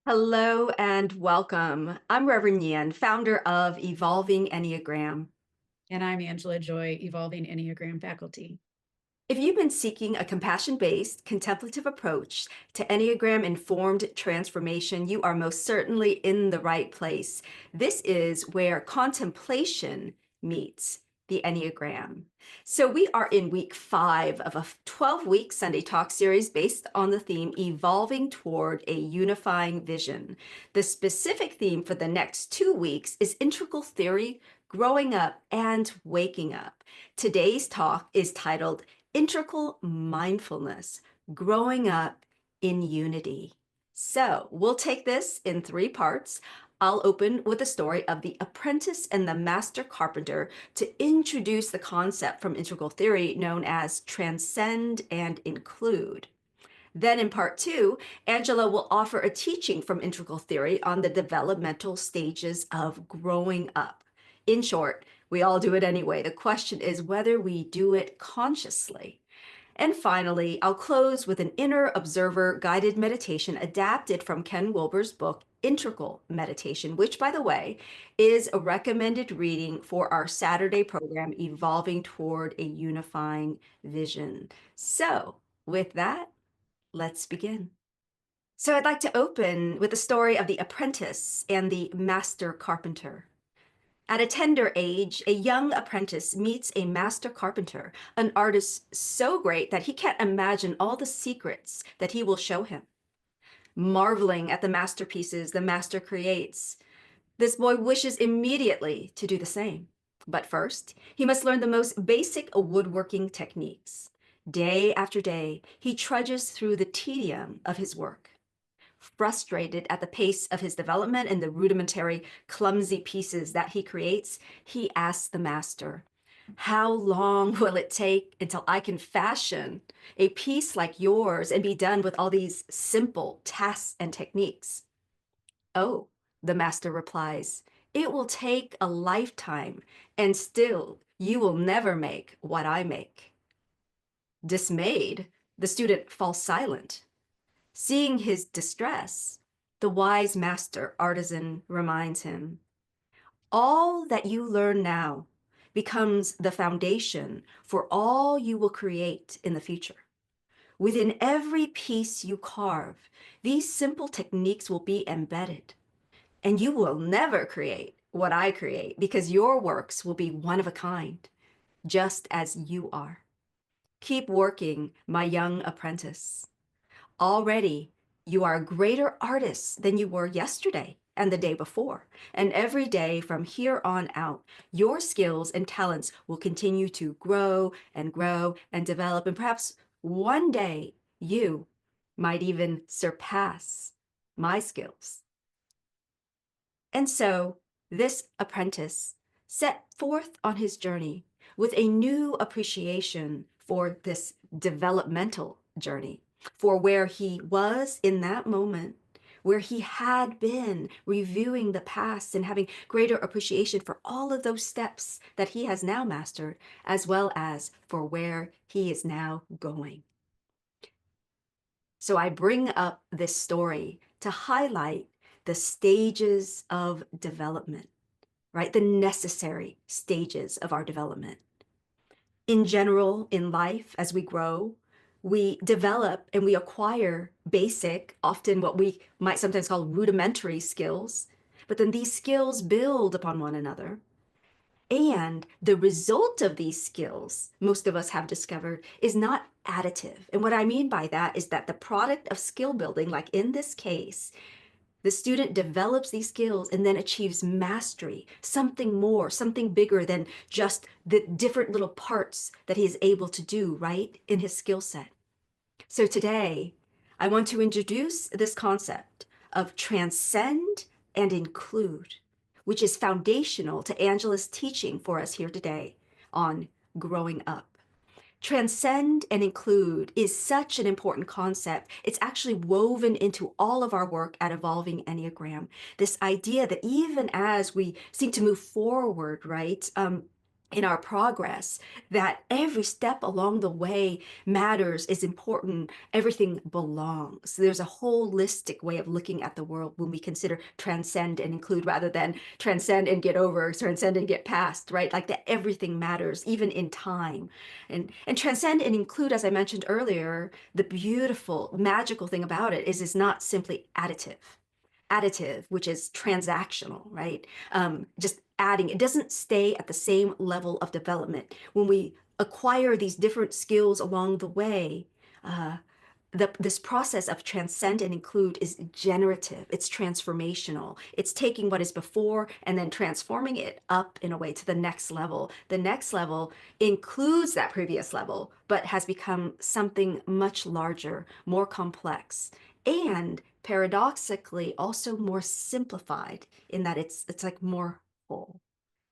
Hello and welcome. I'm Reverend Yan, founder of Evolving Enneagram. And I'm Angela Joy, Evolving Enneagram faculty. If you've been seeking a compassion-based, contemplative approach to Enneagram-informed transformation, you are most certainly in the right place. This is where contemplation meets the Enneagram. So we are in week 5 of a 12-week Sunday talk series based on the theme Evolving Toward a Unifying Vision. The specific theme for the next 2 weeks is integral theory, growing up, and waking up. Today's talk is titled Integral Mindfulness, Growing Up in Unity. So we'll take this in 3 parts. I'll open with the story of the Apprentice and the Master Carpenter to introduce the concept from integral theory known as transcend and include. Then in part 2, Angela will offer a teaching from integral theory on the developmental stages of growing up. In short, we all do it anyway. The question is whether we do it consciously. And finally, I'll close with an inner observer guided meditation adapted from Ken Wilber's book, Integral Meditation, which, by the way, is a recommended reading for our Saturday program, Evolving Toward a Unifying Vision. So with that, let's begin. So I'd like to open with the story of the apprentice and the master carpenter. At a tender age, a young apprentice meets a master carpenter, an artist so great that he can't imagine all the secrets that he will show him. Marveling at the masterpieces the master creates, this boy wishes immediately to do the same. But first, he must learn the most basic woodworking techniques. Day after day, he trudges through the tedium of his work. Frustrated at the pace of his development and the rudimentary, clumsy pieces that he creates, he asks the master, "How long will it take until I can fashion a piece like yours and be done with all these simple tasks and techniques?" "Oh," the master replies, "it will take a lifetime, and still you will never make what I make." Dismayed, the student falls silent. Seeing his distress, the wise master artisan reminds him, "All that you learn now becomes the foundation for all you will create in the future. Within every piece you carve, these simple techniques will be embedded, and you will never create what I create because your works will be one of a kind, just as you are. Keep working, my young apprentice. Already, you are a greater artist than you were yesterday and the day before. And every day from here on out, your skills and talents will continue to grow and develop. And perhaps one day you might even surpass my skills." And so this apprentice set forth on his journey with a new appreciation for this developmental journey, for where he was in that moment, where he had been reviewing the past and having greater appreciation for all of those steps that he has now mastered, as well as for where he is now going. So I bring up this story to highlight the stages of development, right? The necessary stages of our development. In general, in life, as we grow, we develop and we acquire basic, often what we might sometimes call rudimentary skills, but then these skills build upon one another. And the result of these skills, most of us have discovered, is not additive. And what I mean by that is that the product of skill building, like in this case, the student develops these skills and then achieves mastery, something more, something bigger than just the different little parts that he is able to do, right, in his skill set. So today, I want to introduce this concept of transcend and include, which is foundational to Angela's teaching for us here today on growing up. Transcend and include is such an important concept. It's actually woven into all of our work at Evolving Enneagram. This idea that even as we seek to move forward, right, in our progress, that every step along the way matters, is important, everything belongs. There's a holistic way of looking at the world when we consider transcend and include rather than transcend and get over, transcend and get past, right? Like that everything matters, even in time. And transcend and include, as I mentioned earlier, the beautiful, magical thing about it is it's not simply additive, which is transactional, right? Just adding, it doesn't stay at the same level of development. When we acquire these different skills along the way, uh, this process of transcend and include is generative, it's transformational. It's taking what is before and then transforming it up in a way to the next level. The next level includes that previous level, but has become something much larger, more complex, and paradoxically also more simplified in that it's like more whole.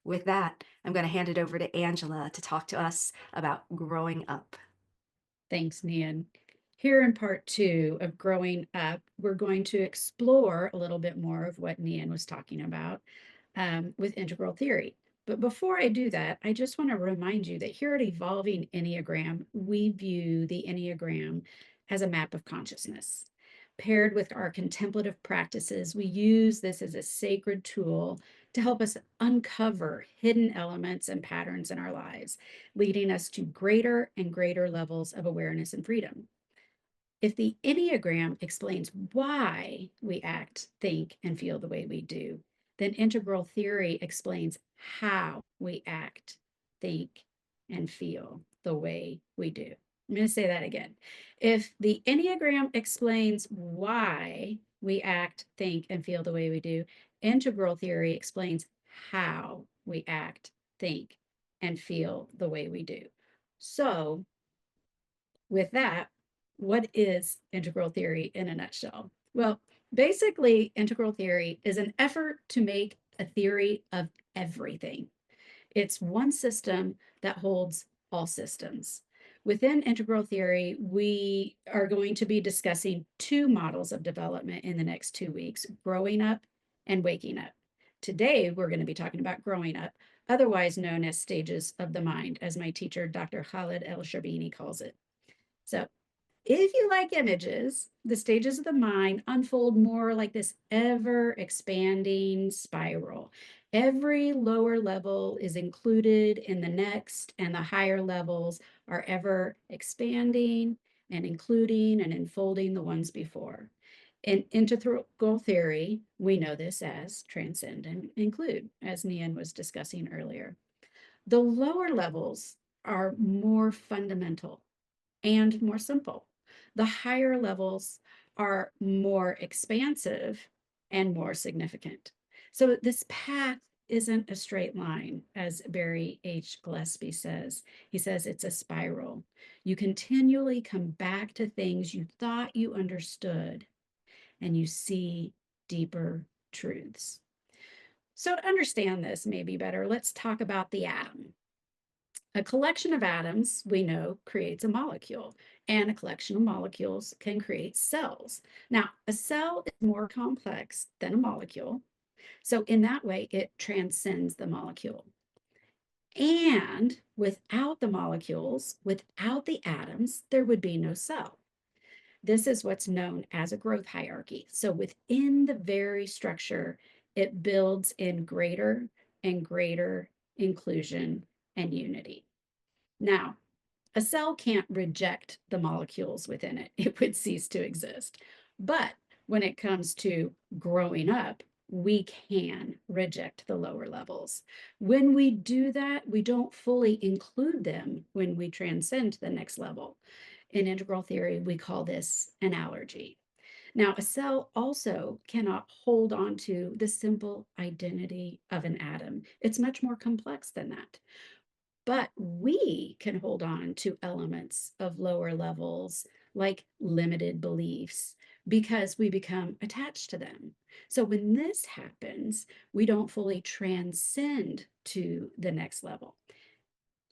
With that, I'm going to hand it over to Angela to talk to us about growing up. Thanks, Nan. Here in part two of growing up, we're going to explore a little bit more of what Nan was talking about with integral theory. But before I do that, I just want to remind you that here at Evolving Enneagram, we view the Enneagram as a map of consciousness. Paired with our contemplative practices, we use this as a sacred tool to help us uncover hidden elements and patterns in our lives, leading us to greater and greater levels of awareness and freedom. If the Enneagram explains why we act, think, and feel the way we do, then integral theory explains how we act, think, and feel the way we do. I'm going to say that again. If the Enneagram explains why we act, think, and feel the way we do, integral theory explains how we act, think, and feel the way we do. So, with that, what is integral theory in a nutshell? Well, basically, integral theory is an effort to make a theory of everything. It's one system that holds all systems. Within integral theory, we are going to be discussing two models of development in the next 2 weeks, growing up and waking up. Today, we're going to be talking about growing up, otherwise known as stages of the mind, as my teacher, Dr. Khaled ElSherbini, calls it. So if you like images, the stages of the mind unfold more like this ever expanding spiral. Every lower level is included in the next, and the higher levels are ever expanding and including and enfolding the ones before. In integral theory, we know this as transcend and include, as Nian was discussing earlier. The lower levels are more fundamental and more simple. The higher levels are more expansive and more significant. So this path isn't a straight line, as Barry H. Gillespie says. He says it's a spiral. You continually come back to things you thought you understood, and you see deeper truths. So to understand this maybe better, let's talk about the atom. A collection of atoms, we know, creates a molecule, and a collection of molecules can create cells. Now, a cell is more complex than a molecule, so in that way, it transcends the molecule. And without the molecules, without the atoms, there would be no cell. This is what's known as a growth hierarchy. So within the very structure, it builds in greater and greater inclusion and unity. Now, a cell can't reject the molecules within it. It would cease to exist. But when it comes to growing up, we can reject the lower levels. When we do that, we don't fully include them when we transcend to the next level. In integral theory, we call this an allergy. Now, a cell also cannot hold on to the simple identity of an atom. It's much more complex than that. But we can hold on to elements of lower levels like limited beliefs because we become attached to them. So when this happens, we don't fully transcend to the next level.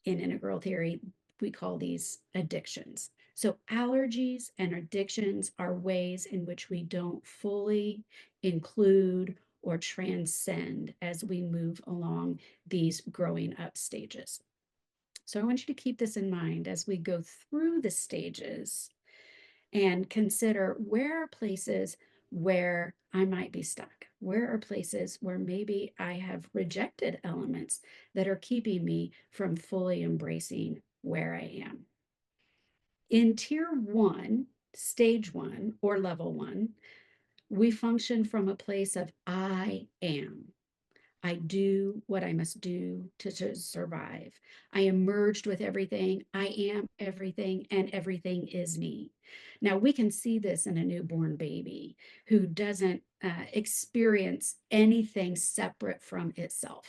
In integral theory, we call these addictions. So allergies and addictions are ways in which we don't fully include or transcend as we move along these growing up stages. So I want you to keep this in mind as we go through the stages and consider where are places where I might be stuck? Where are places where maybe I have rejected elements that are keeping me from fully embracing where I am? In tier one, stage one, or level one, we function from a place of I am. I do what I must do to survive. I am merged with everything. I am everything, and everything is me. Now, we can see this in a newborn baby who doesn't experience anything separate from itself.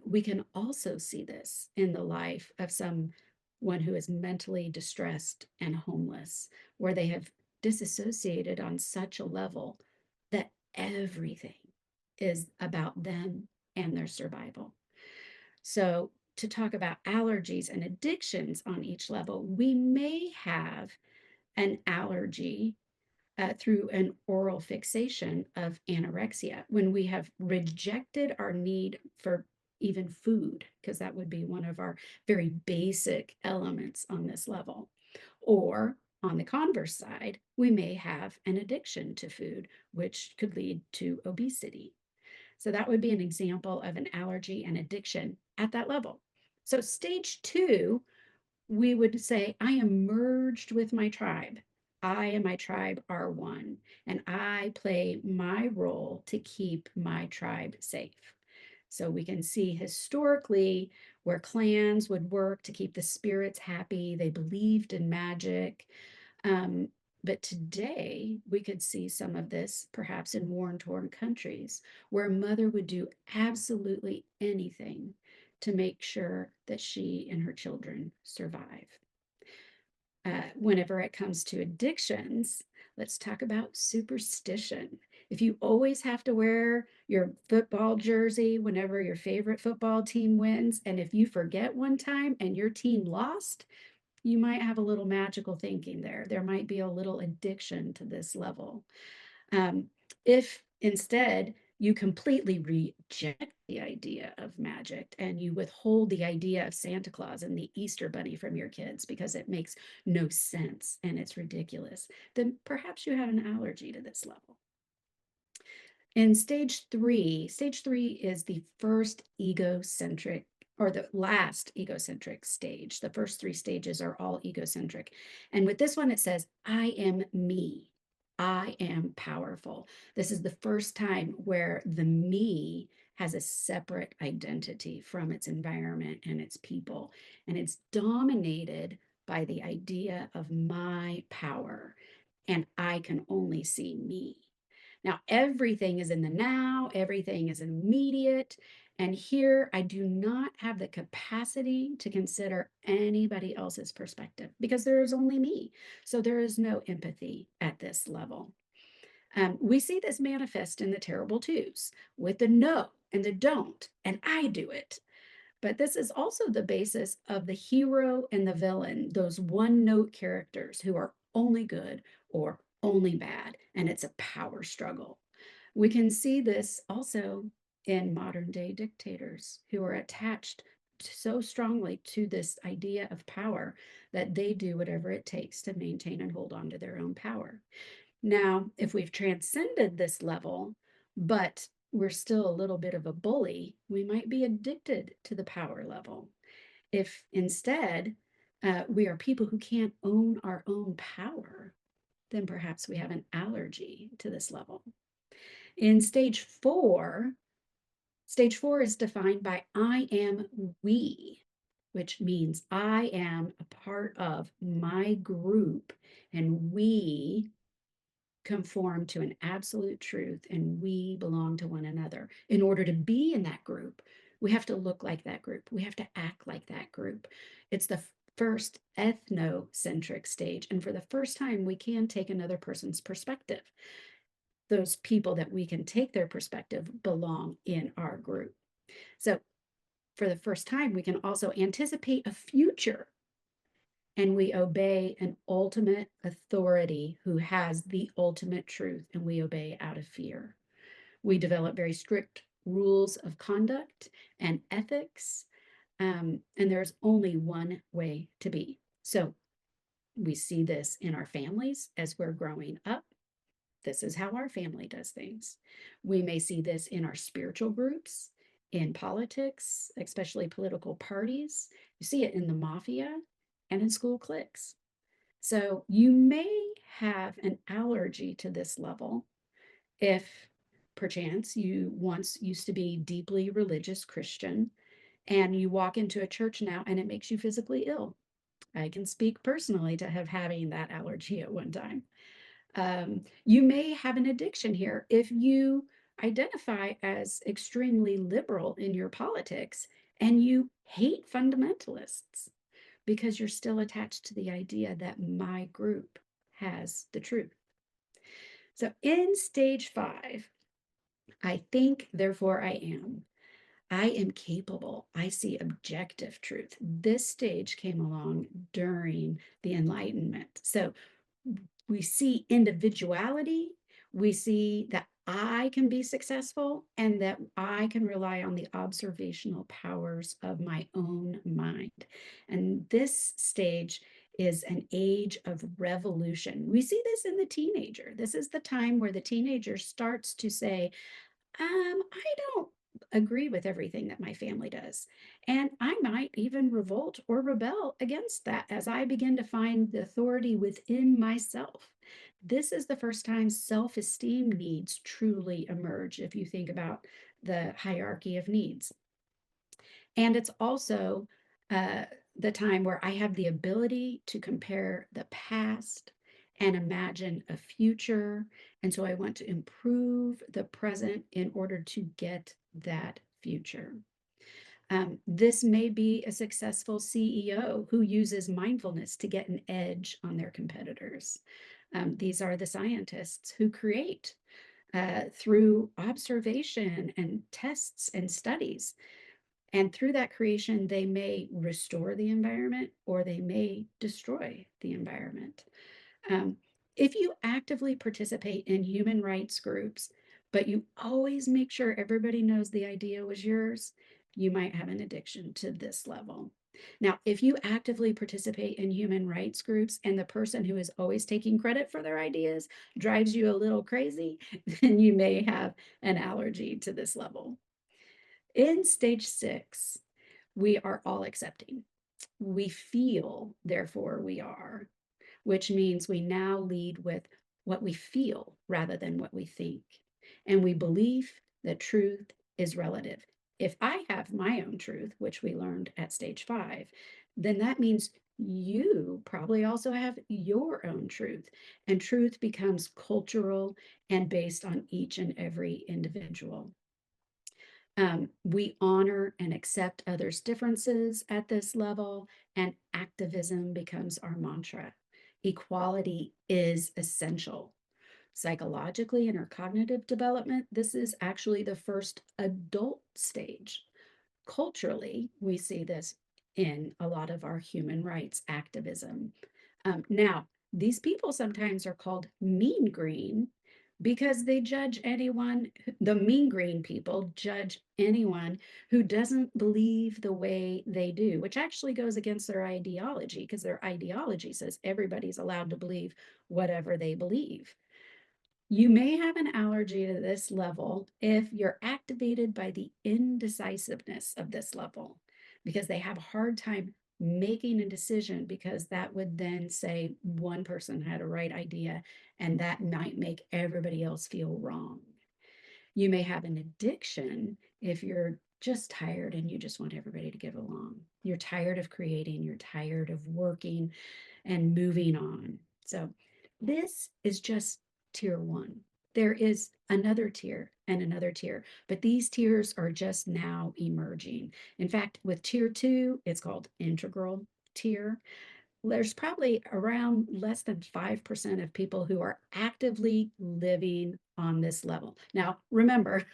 We can also see this in the life of someone who is mentally distressed and homeless, where they have disassociated on such a level that everything is about them and their survival. So, to talk about allergies and addictions on each level, we may have an allergy through an oral fixation of anorexia when we have rejected our need for even food, because that would be one of our very basic elements on this level. Or on the converse side, we may have an addiction to food, which could lead to obesity. So that would be an example of an allergy and addiction at that level. So, stage two, we would say, I am merged with my tribe. I and my tribe are one, and I play my role to keep my tribe safe. So we can see historically where clans would work to keep the spirits happy. They believed in magic. Um, but today, we could see some of this perhaps in war torn countries where a mother would do absolutely anything to make sure that she and her children survive. Whenever it comes to addictions, let's talk about superstition. If you always have to wear your football jersey whenever your favorite football team wins, and if you forget one time and your team lost, you might have a little magical thinking there. There might be a little addiction to this level. Um, if instead you completely reject the idea of magic and you withhold the idea of Santa Claus and the Easter Bunny from your kids because it makes no sense and it's ridiculous, then perhaps you have an allergy to this level. In stage three is the first egocentric or the last egocentric stage. The first three stages are all egocentric. And with this one, it says, I am me. I am powerful. This is the first time where the me has a separate identity from its environment and its people. And it's dominated by the idea of my power. And I can only see me. Now, everything is in the now, everything is immediate. And here I do not have the capacity to consider anybody else's perspective because there is only me. So there is no empathy at this level. We see this manifest in the terrible twos with the no and the don't, and I do it. But this is also the basis of the hero and the villain, those one note characters who are only good or only bad, and it's a power struggle. We can see this also in modern day dictators who are attached so strongly to this idea of power that they do whatever it takes to maintain and hold on to their own power. Now, if we've transcended this level, but we're still a little bit of a bully, we might be addicted to the power level. If instead we are people who can't own our own power, then perhaps we have an allergy to this level. In stage four is defined by I am we, which means I am a part of my group and we conform to an absolute truth and we belong to one another. In order to be in that group, we have to look like that group. We have to act like that group. It's the first ethnocentric stage. And for the first time, we can take another person's perspective. Those people that we can take their perspective belong in our group. So for the first time, we can also anticipate a future and we obey an ultimate authority who has the ultimate truth, and we obey out of fear. We develop very strict rules of conduct and ethics. And there's only one way to be. So we see this in our families as we're growing up. This is how our family does things. We may see this in our spiritual groups, in politics, especially political parties. You see it in the mafia and in school cliques. So you may have an allergy to this level if perchance you once used to be deeply religious Christian and you walk into a church now and it makes you physically ill. I can speak personally to have having that allergy at one time. You may have an addiction here if you identify as extremely liberal in your politics and you hate fundamentalists because you're still attached to the idea that my group has the truth. So in stage 5, I think, therefore I am. I am capable. I see objective truth. This stage came along during the Enlightenment. So we see individuality. We see that I can be successful and that I can rely on the observational powers of my own mind. And this stage is an age of revolution. We see this in the teenager. This is the time where the teenager starts to say, I don't agree with everything that my family does. And I might even revolt or rebel against that as I begin to find the authority within myself. This is the first time self esteem needs truly emerge, if you think about the hierarchy of needs. And it's also the time where I have the ability to compare the past and imagine a future. And so I want to improve the present in order to get that future. This may be a successful CEO who uses mindfulness to get an edge on their competitors. These are the scientists who create through observation and tests and studies. And through that creation, they may restore the environment or they may destroy the environment. Um, if you actively participate in human rights groups, but you always make sure everybody knows the idea was yours, you might have an addiction to this level. Now, if you actively participate in human rights groups and the person who is always taking credit for their ideas drives you a little crazy, then you may have an allergy to this level. In stage 6, we are all accepting. We feel, therefore we are, which means we now lead with what we feel rather than what we think. And we believe that truth is relative. If I have my own truth, which we learned at stage 5, then that means you probably also have your own truth. And truth becomes cultural and based on each and every individual. We honor and accept others' differences at this level, and activism becomes our mantra. Equality is essential. Psychologically, in our cognitive development, this is actually the first adult stage. Culturally, we see this in a lot of our human rights activism. Now, these people sometimes are called mean green because they judge anyone, the mean green people judge anyone who doesn't believe the way they do, which actually goes against their ideology because their ideology says everybody's allowed to believe whatever they believe. You may have an allergy to this level if you're activated by the indecisiveness of this level, because they have a hard time making a decision because that would then say one person had a right idea and that might make everybody else feel wrong. You may have an addiction if you're just tired and you just want everybody to get along. You're tired of creating, you're tired of working and moving on. So this is just tier 1. There is another tier and another tier, but these tiers are just now emerging. In fact, with tier 2, it's called integral tier. There's probably around less than 5% of people who are actively living on this level. Now, remember,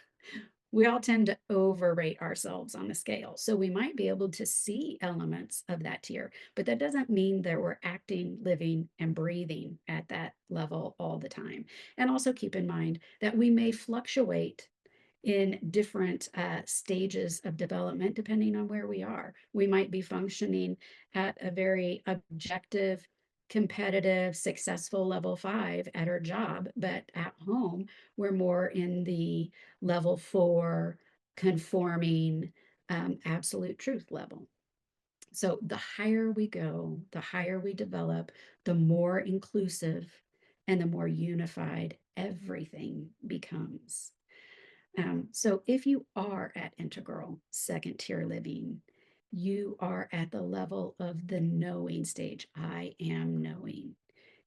we all tend to overrate ourselves on the scale. So we might be able to see elements of that tier, but that doesn't mean that we're acting, living, and breathing at that level all the time. And also keep in mind that we may fluctuate in different stages of development, depending on where we are. We might be functioning at a very objective, competitive, successful level 5 at our job, but at home, we're more in the level 4 conforming absolute truth level. So the higher we go, the higher we develop, the more inclusive and the more unified everything becomes. So if you are at integral second tier living, you are at the level of the knowing stage. I am knowing.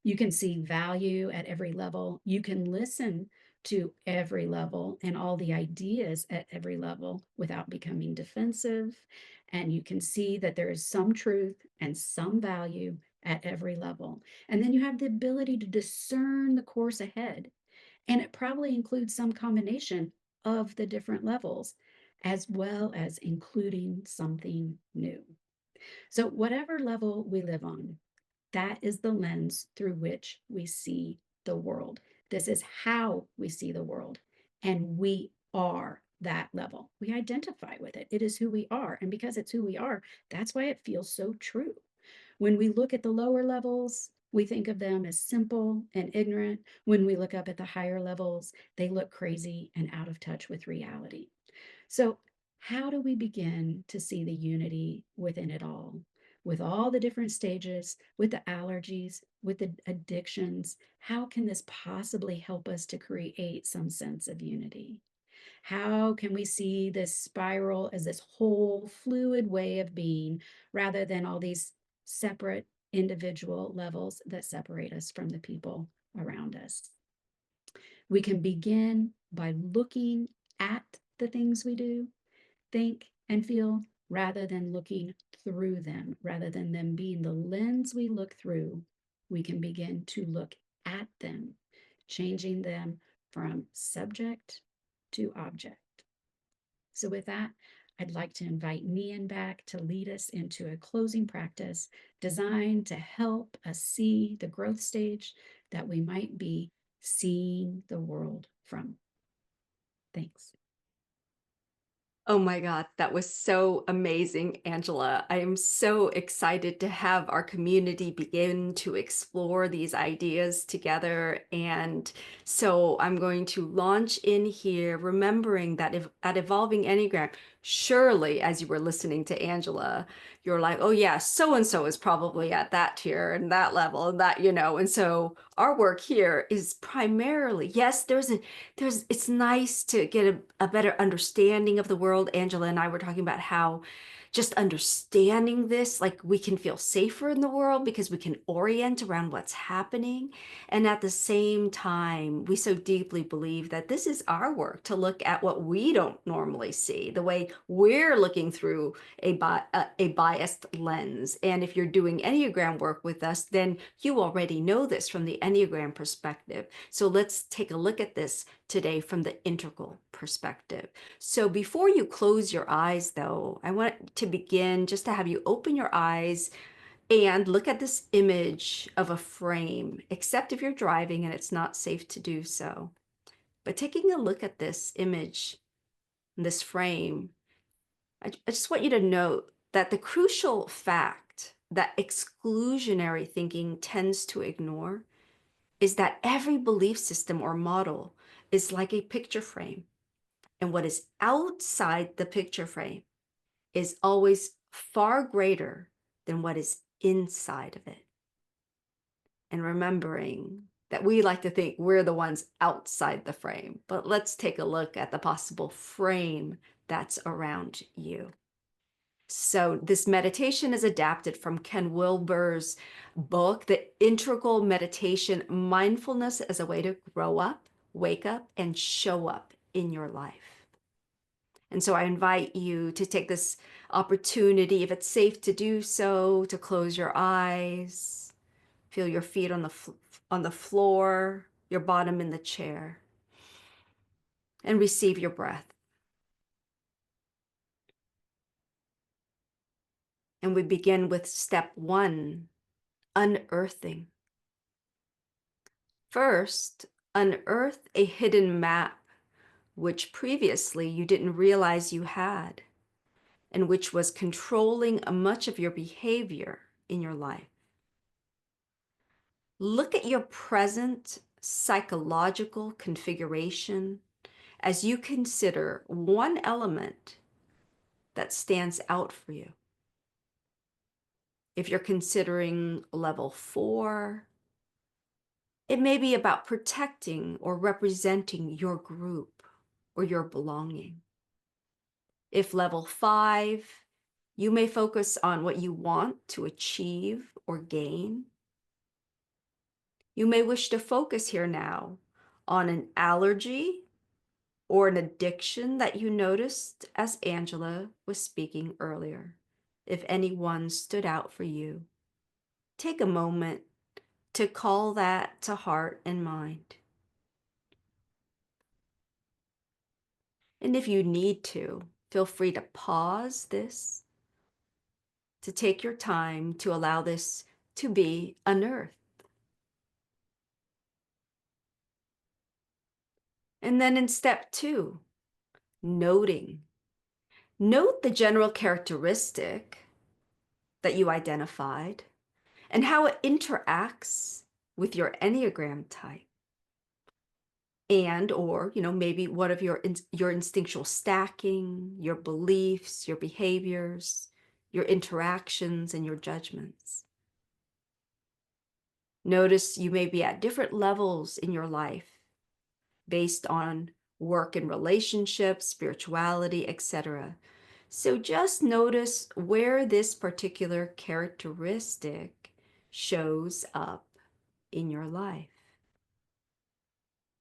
You can see value at every level. You can listen to every level and all the ideas at every level without becoming defensive. And you can see that there is some truth and some value at every level. And then you have the ability to discern the course ahead. And it probably includes some combination of the different levels, as well as including something new. So, whatever level we live on, that is the lens through which we see the world. This is how we see the world. And we are that level. We identify with it. It is who we are. And because it's who we are, that's why it feels so true. When we look at the lower levels, we think of them as simple and ignorant. When we look up at the higher levels, they look crazy and out of touch with reality. So, how do we begin to see the unity within it all? With all the different stages, with the allergies, with the addictions, how can this possibly help us to create some sense of unity? How can we see this spiral as this whole fluid way of being rather than all these separate individual levels that separate us from the people around us? We can begin by looking at the things we do, think, and feel rather than looking through them, rather than them being the lens we look through. We can begin to look at them, changing them from subject to object. So, with that, I'd like to invite Nian back to lead us into a closing practice designed to help us see the growth stage that we might be seeing the world from. Thanks. Oh my God, that was so amazing, Angela. I am so excited to have our community begin to explore these ideas together. And so I'm going to launch in here, remembering that if at Evolving Enneagram, surely as you were listening to Angela, you're like, oh yeah, so and so is probably at that tier and that level and that, and so our work here is primarily, yes, it's nice to get a better understanding of the world. Angela and I were talking about how just understanding this, like we can feel safer in the world because we can orient around what's happening. And at the same time, we so deeply believe that this is our work to look at what we don't normally see, the way we're looking through a biased lens. And if you're doing Enneagram work with us, then you already know this from the Enneagram perspective. So let's take a look at this today from the integral perspective. So before you close your eyes, though, I want to begin just to have you open your eyes and look at this image of a frame, except if you're driving and it's not safe to do so. But taking a look at this image, this frame, I just want you to note that the crucial fact that exclusionary thinking tends to ignore is that every belief system or model is like a picture frame. And what is outside the picture frame is always far greater than what is inside of it. And remembering that we like to think we're the ones outside the frame, but let's take a look at the possible frame that's around you. So this meditation is adapted from Ken Wilber's book, The Integral Meditation, Mindfulness as a Way to Grow Up, Wake Up, and Show Up in Your Life. And so I invite you to take this opportunity, if it's safe to do so, to close your eyes, feel your feet on the floor, your bottom in the chair, and receive your breath. And we begin with step 1, unearthing. First, unearth a hidden map which previously you didn't realize you had, and which was controlling much of your behavior in your life. Look at your present psychological configuration as you consider one element that stands out for you. If you're considering level 4, it may be about protecting or representing your group or your belonging. If level 5, you may focus on what you want to achieve or gain. You may wish to focus here now on an allergy or an addiction that you noticed as Angela was speaking earlier. If anyone stood out for you, take a moment to call that to heart and mind. And if you need to, feel free to pause this, to take your time to allow this to be unearthed. And then in step 2, noting. Note the general characteristic that you identified and how it interacts with your Enneagram type. And or maybe what of your instinctual stacking, your beliefs, your behaviors, your interactions, and your judgments. Notice you may be at different levels in your life based on work and relationships, spirituality, etc. So just notice where this particular characteristic shows up in your life.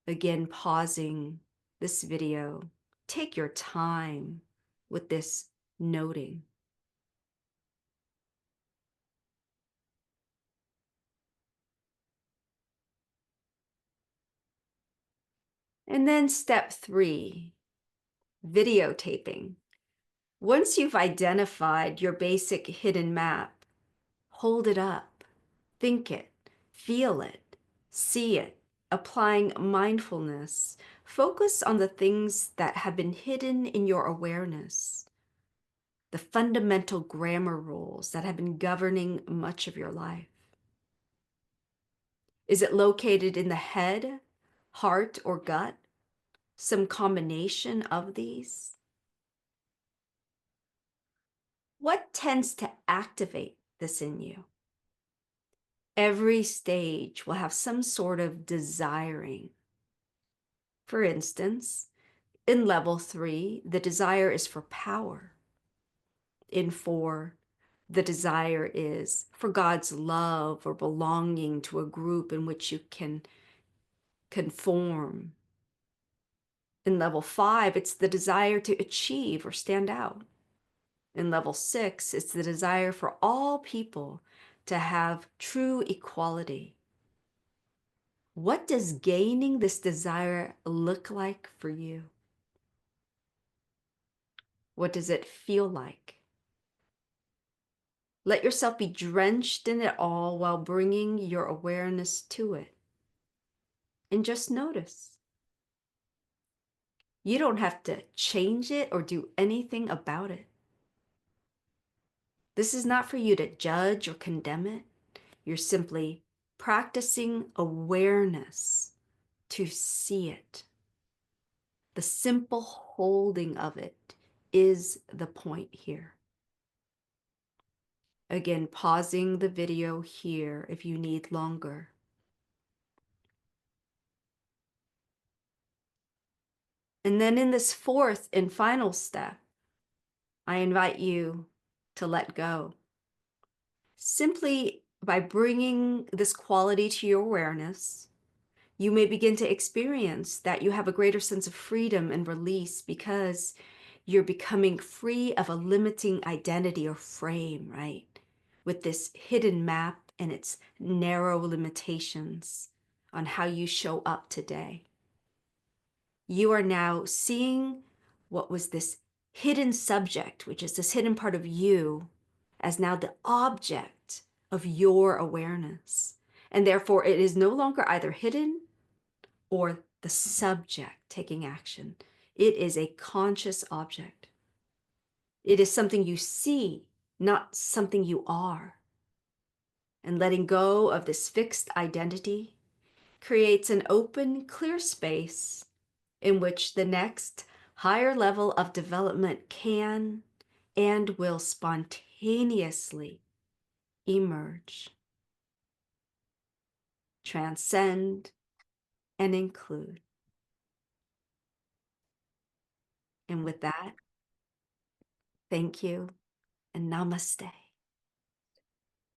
Again, pausing this video, take your time with this noting. And then step 3, videotaping. Once you've identified your basic hidden map, hold it up, think it, feel it, see it, applying mindfulness. Focus on the things that have been hidden in your awareness, the fundamental grammar rules that have been governing much of your life. Is it located in the head, heart, or gut? Some combination of these? What tends to activate this in you? Every stage will have some sort of desiring. For instance, in level 3, the desire is for power. In 4, the desire is for God's love or belonging to a group in which you can conform. In level 5, it's the desire to achieve or stand out. In level 6, it's the desire for all people to have true equality. What does gaining this desire look like for you? What does it feel like? Let yourself be drenched in it all while bringing your awareness to it. And just notice. You don't have to change it or do anything about it. This is not for you to judge or condemn it. You're simply practicing awareness to see it. The simple holding of it is the point here. Again, pausing the video here if you need longer. And then in this 4th and final step, I invite you to let go. Simply by bringing this quality to your awareness, you may begin to experience that you have a greater sense of freedom and release because you're becoming free of a limiting identity or frame, right? With this hidden map and its narrow limitations on how you show up today. You are now seeing what was this hidden subject, which is this hidden part of you, as now the object of your awareness. And therefore, it is no longer either hidden or the subject taking action. It is a conscious object. It is something you see, not something you are. And letting go of this fixed identity creates an open, clear space in which the next higher level of development can and will spontaneously emerge, transcend, and include. And with that, thank you and namaste.